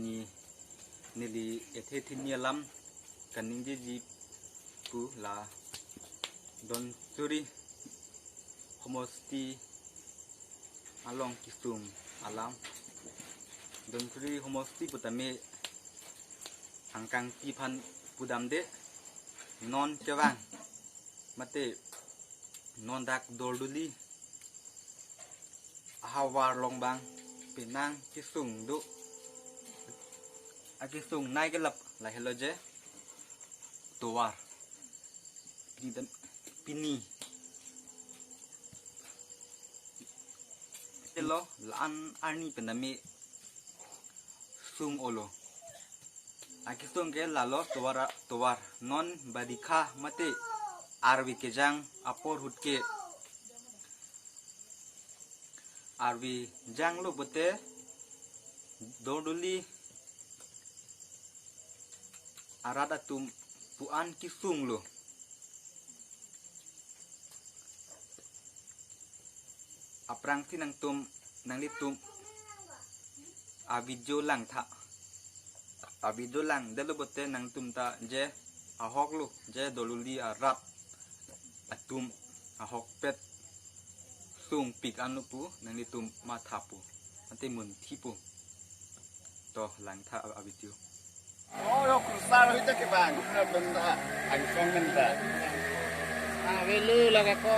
ni nili ethethinia lam kaninji ji pu la don suri homosti along kisum alam don suri homosti putame angkang tipan pudam de non kewang mate non dak dolduli hawar longbang pinang kisung du akisung nai gelap la hello je towar pini hello lan arni penami sung olo akisung ke lalo towar non badikha mate arwi kejang apor hutke arwi jang lo bote dorduli arada tum puan kisung lo aprang si nang tum nang litum abijo lang tha abijo lang delo bote nang tum ta je ahok lo je doluli arap atum ahok pet sung pik anu pu nang litum mathapu ante mun thipu to lang tha abijo oh yo kusar itu ke bang na benda ang song benda velu laga ko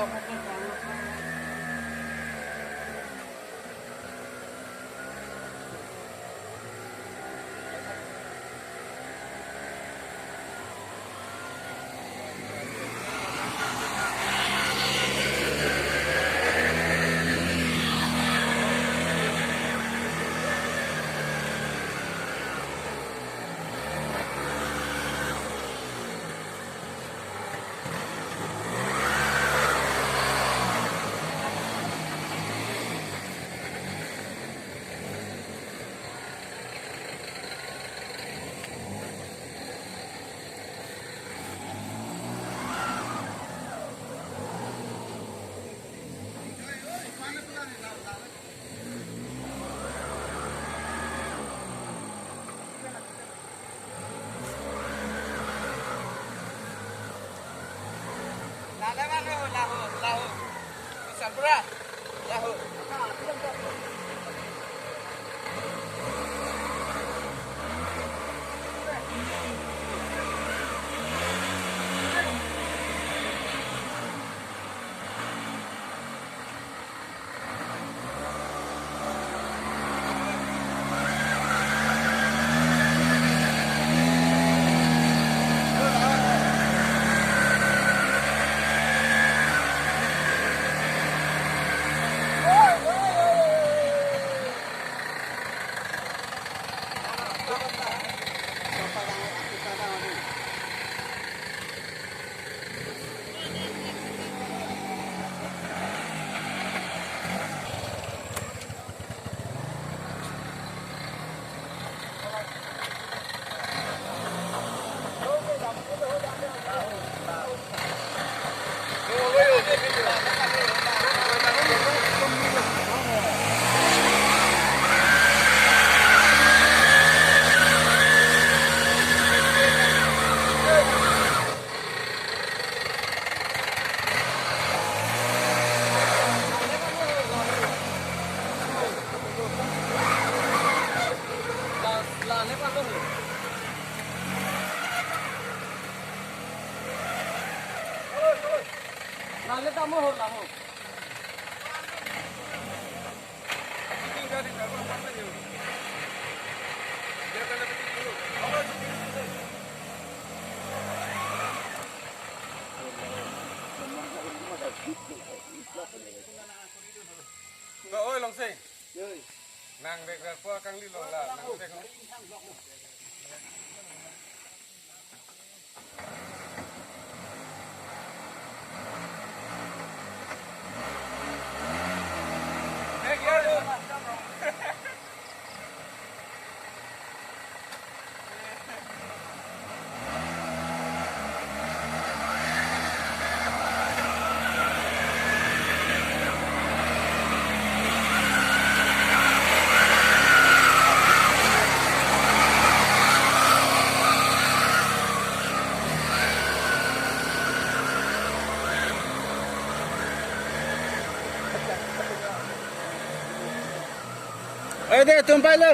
lahu bisa berat lahu Lalu kamu lahu. Nggak, oi langsung. Nang dek apa kang li long lah, nang dek. deh tumpai lo.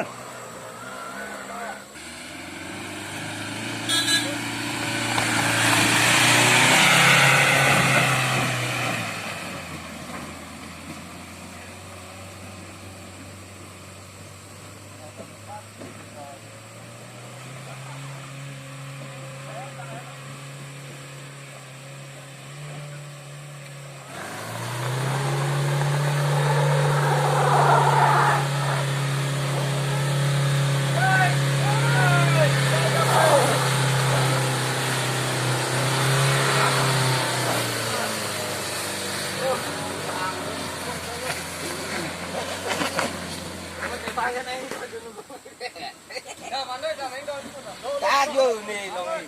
Tayo ni long.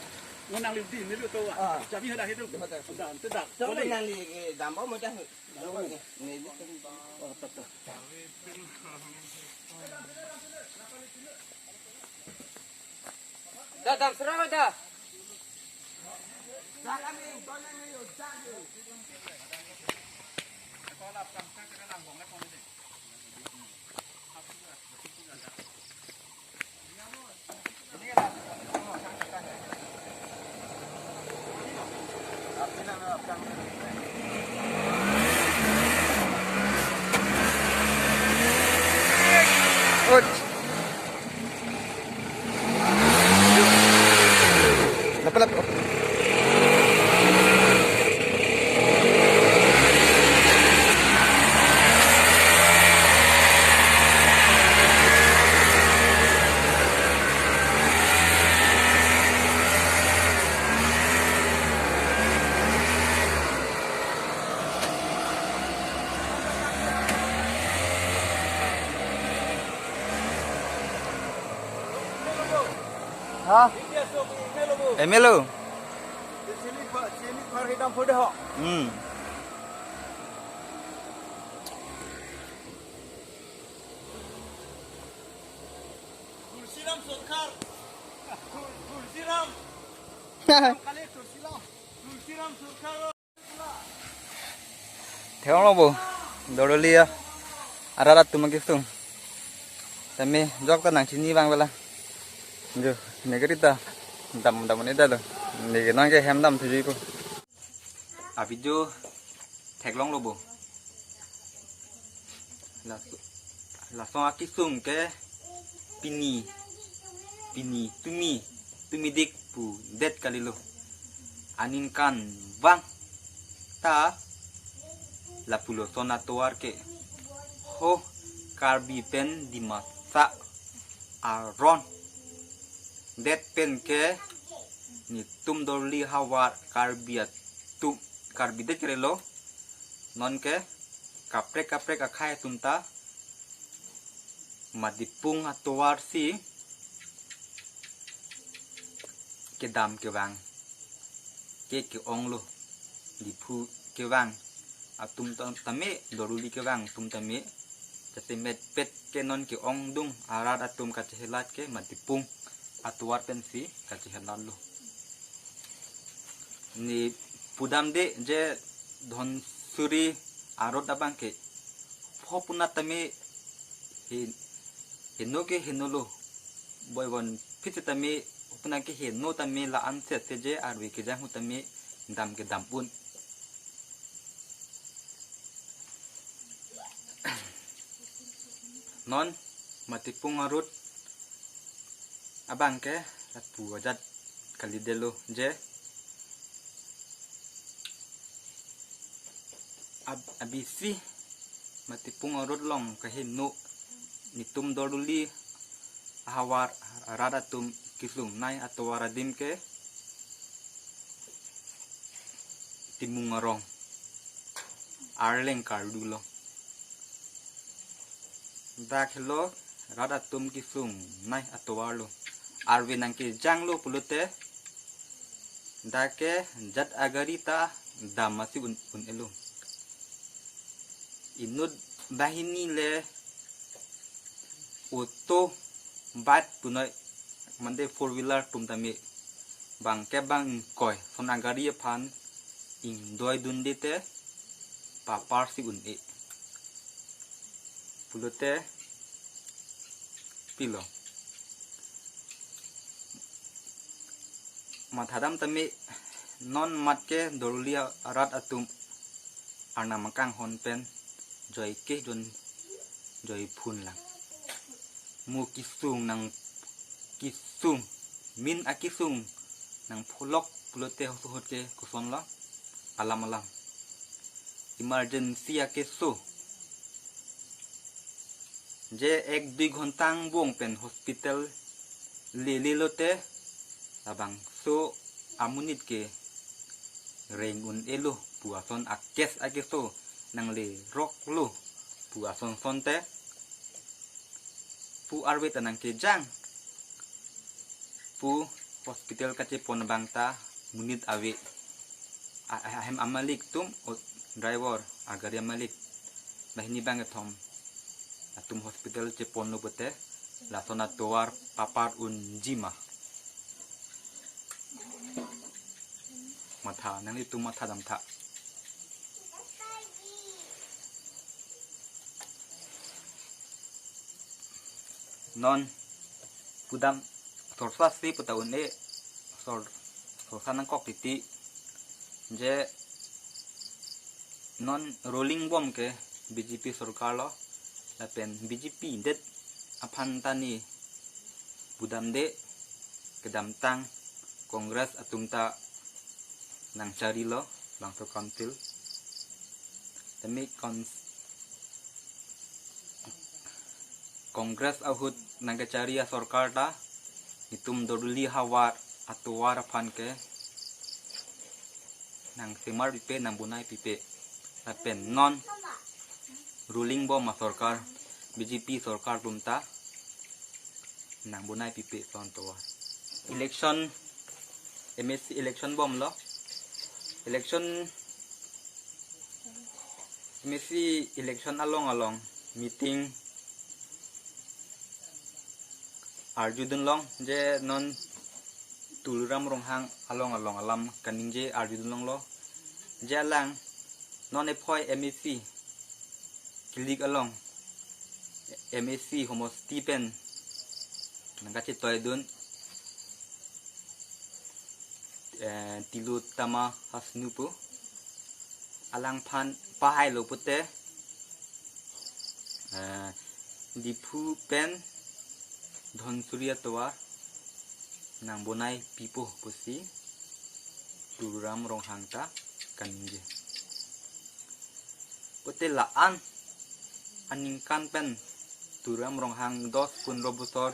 Nang lim tin ni tu tu. Jadi dah itu. Tidak. Cho mình nang li đảm bảo mình dah. Ni dah dam serang dah. Lapalap. Ha? Emelo. Sini par hidam pode ho. Tulsiram Sarkar. Tulsiram. Kali Tulsiram Sarkar. Theo lo bu. Dorolia. Ararat tumagistung. Tami jok ta nang chini bang bala. Jo, negerita. Dam ni dah lo. Ni nang ke hem dam thuji ko. Abijo theklong lo bu. La so akisung ke pini tumi dik pu det kali lo. Anin kan bang ta la pulo sona toar ke ho karbi pen di masa aron det pen ke ni tum dorli hawar karbiat tum karbi det kare lo non ke kaprek akai tumta madipung atoar si ke dam ke wang ke ong lo dipu ke wang atum tame doruli ke wang tum tame jate met pet ke non ke ong dung arat atum kacehelat ke madipung atuar pensi kacehelat lo ni pudam de je dhon suri arot abang ke phopuna tame heno ke henolo boybon phit tame upna ke heno tame la an set je arwi ke jang tame dam ke dampun non matipung arut abang ke atu ajat kali delo je abisi matipung arut long ke heno nitum doruli hawar radatum kisung nai atau waradim ke timung arong arleng kardulo daklo radatum kisung nai atau warlo arwinang ke janglo pulute dake jat agarita damasi un elo inud bahini le auto bat punai mande 4-wheeler tum tami bang ke bang koi sona gari pan ing doi dundite papar si un e pulute pilo mathadam tami non matke dolulia arat atum arna makang honpen joy ke jon joy phun lang mu kisung nang kisung min akisung nang phulok pulote hosuhot ke kuson la alam alam emergency akesu je 1-2 घंटांग Bong pen hospital ले Lotay abang so amunit ke rengun elo puason akes akeso nang le rok lo puason sonte pu arwet nang ke jang pu hospital kace pon bangta munit awe ahem amalik tum driver agar amalik bahini bang thom atum hospital ce pon lo bote la sona toar papar un jima matha nang itu matha dam tha non pudam sorsa si putaun e sorsa nang kok titi je non rolling bomb ke BJP sarkar lo lapen BJP det aphan tani pudam de kedam tang kongres atumta nang cari lo bangso kantil demi kongres ahut nang cari ya sarkar ta itum doduli hawar atuwar aphan ke nang simar pipe nang bunai pipe lapen non ruling bom ma sarkar BJP sarkar tumta nang bunai pipe sontowa election MSC election bom lo election MSC election along meeting arjudun long je non tulram ronghang along alam kaning je arjudun long lo je lang non e phoi MSC kilik along MSC homo Stephen nangkachi toydun tilu tama hasnupu alang phan pahai lo pute dipu pen dhon surya towa nang bonai pipo pusi turam rong hangta kanje pute laan aningkan pen turam rong hang 10-15 bosor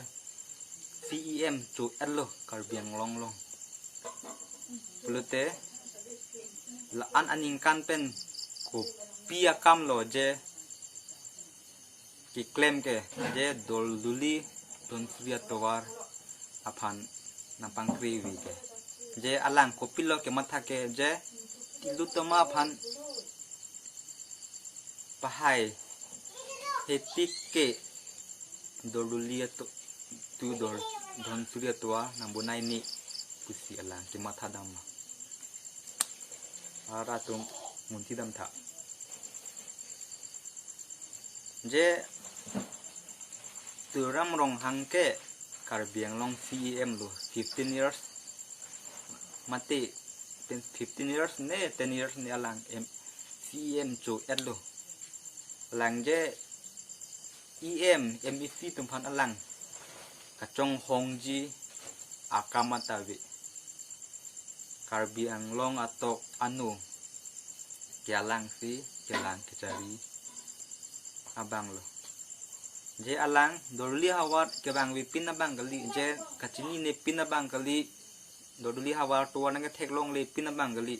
CEM chu elo karbiang long Pelute laan aningkan pen ko pia kam lo je ki claim ke je dol duli don surya towar aphan nampang kriwi ke je alang ko pilo ke matha ke je tilutama aphan pahai hetik ke doduli to tu dol don surya towa nambunai ni pusi alang ke matha dam aratum munti dam tha je turam rong hangke karbiang long CEM lo 15 years mati 15 years ne 10 years ne alang CEM cho edlo alang je MEC tumpan alang kacong hongji akamatawi karbiang long atok anu kialang si kialang kecari abang lo je alang dorli hawar ke bang wipin abang kali je kacini ne pin abang kali dorli hawar tuwa nang theklong le pin abang kali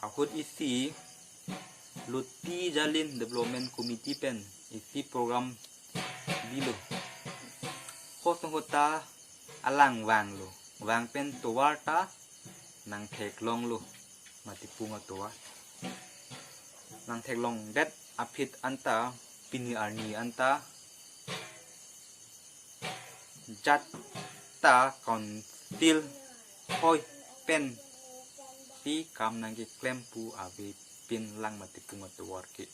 ahut isi luti jalin development committee pen isi program bilo hosong hota alang wang lo wang pen tuwa ta nang theklong lo matipunga tuwa nang theklong det apit anta pini arni anta jat ta kontil hoi pen si kam nangki klaim pu abe pin lang matipunga tuwar ki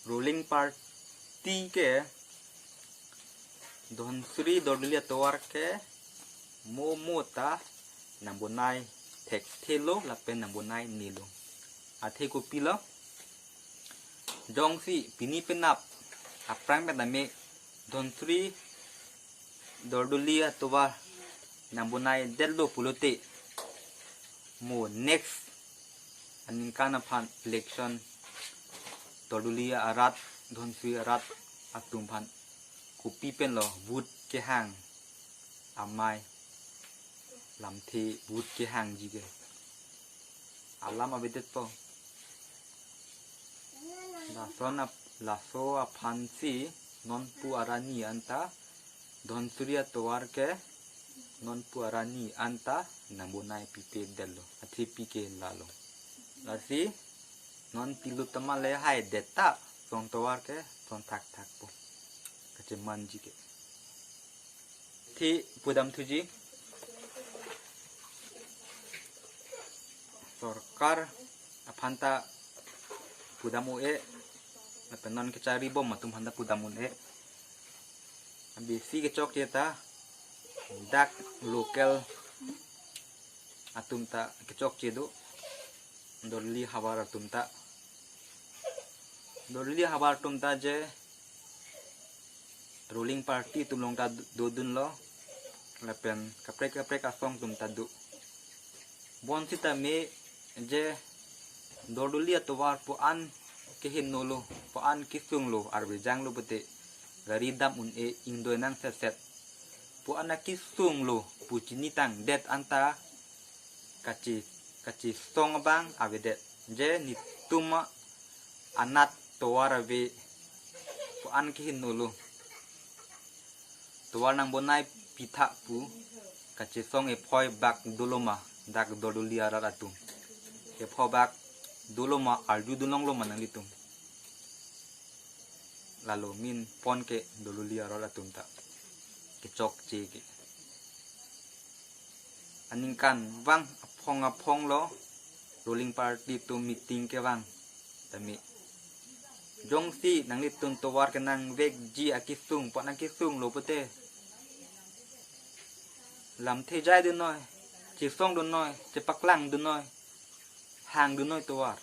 ruling part meeting ke Dhonsri Dordulia Towar ke Momota Nambonai Tek Telo Lapen Nambonai Nilo Ate Kupilo Jongsi Pini Penap Aprang Pename Dhonsri Dordulia Towar Nambonai Dello Pulote Mo next Aningkana Pan election Dordulia Arat Dhonsri Arat Atumpan Kupi pen lo wood ke hang amai lam the wood ke hang jige alam abedet po la so aphansi non pu arani anta Dhonsri Towar ke non pu arani anta nambonai pipe dello athi pike lalo lasi non pilu tamale hai deta song Towar ke song tak po Kaceman jike Ti pudam tuji Sorkar Apanta Pudamu Napenon kecari bom matum handa pudamun Ambisi kecok cita Dak lokal Atum ta kecok cidu Dorli habar atum ta Dorli habar atum ta je ruling party tumlong ta dodun lo lepen kaprek asong tum tadu bon sita me je Dordulia Towar po an kehin nolo po an kisung lo arbe jang lo bete garidam ingdo nang seset po an kisung lo pu cinitang det anta kaci song bang avedet je ni tuma anat Towar ave po an kehin nolo Towar nang bonai pita pu kacesong phoi bak doloma dak Dordulia raratum phoi bak doloma arju dunong lo manang litum lalu min pon ke Dordulia raratum ta kecok ceke aningkan wang apong lo ruling party tu meeting ke wang tami jongsi nang litun Towar kenang vek ji akisung pot nang kisung lo pute lam the jai du noi chỉ song du noi chỉ pak lang du noi hang du noi Towar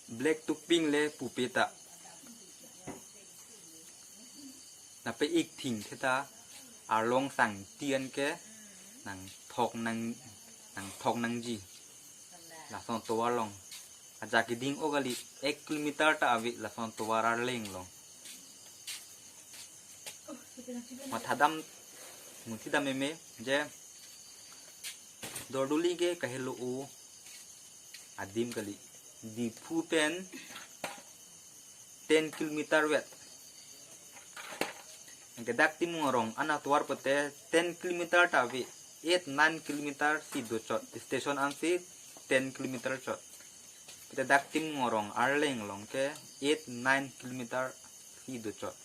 black tu ping le pupeta na pe ik thing theta arlong sang tien ke nang thok nang ji la son Towar long aja ki ding ogali 1 kilometer ta avi la son Towar arleng long mathadam Mutida meme je Dorduli ke kahelo o adim kali di pen 10 kilometer wet engke dak timorong ana Towar pete 10 kilometer tavi 8-9 kilometer si do chot station ansi 10 kilometer chot pete dak timorong arleng long ke 8-9 kilometer si do chot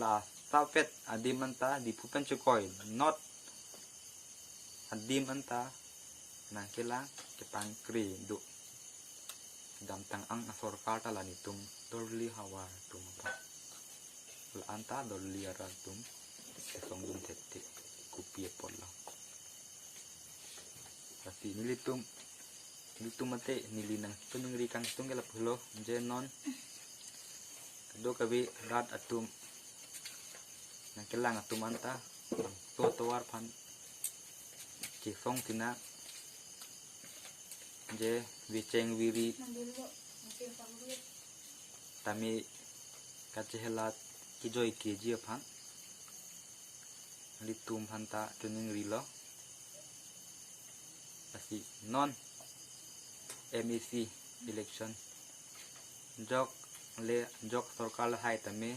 la Sapet adim anta di pupen cukoi not adim anta nang kilang kepang kri du dam tang ang asor kata lanitum Dorli hawar tum pa la anta Dorli aratum esong dum tete kupie pola tapi nilitum mate nilinang tunungri kang tunggela pulo jenon kado kabi rat atum nang kelang atum anta Towar pan kisong tina je viceng wiri tami kacehelat kijoi keji pan litum hanta tuning rilo asi non MEC election jok sarkar hai tame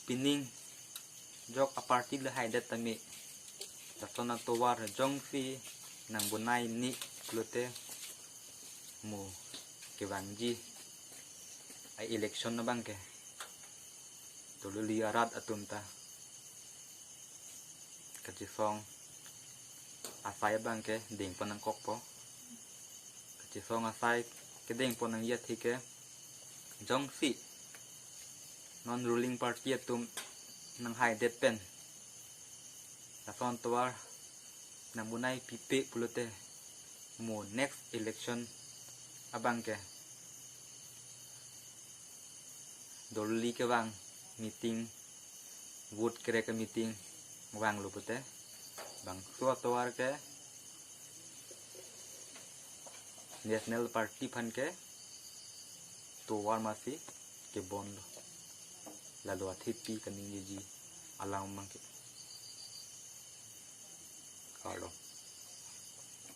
pining jok aparti le hai dat tame tasona Towar jongsi nang bonai ni klote mo kewangji ai election na bangke Dordulia arat atumta kacifong asai bangke ding ponang kokpo kacifong asai kedeng ponang yat hike jong si non ruling party atum nang hai det pen la son tawar nang munai pipe pulote mo next election abang ke dolli ke bang meeting vote kere ke meeting wang lupute bang suat tawar ke national party fan ke tawar masih ke bondo lalu atipi kaning ji alam mangke kalo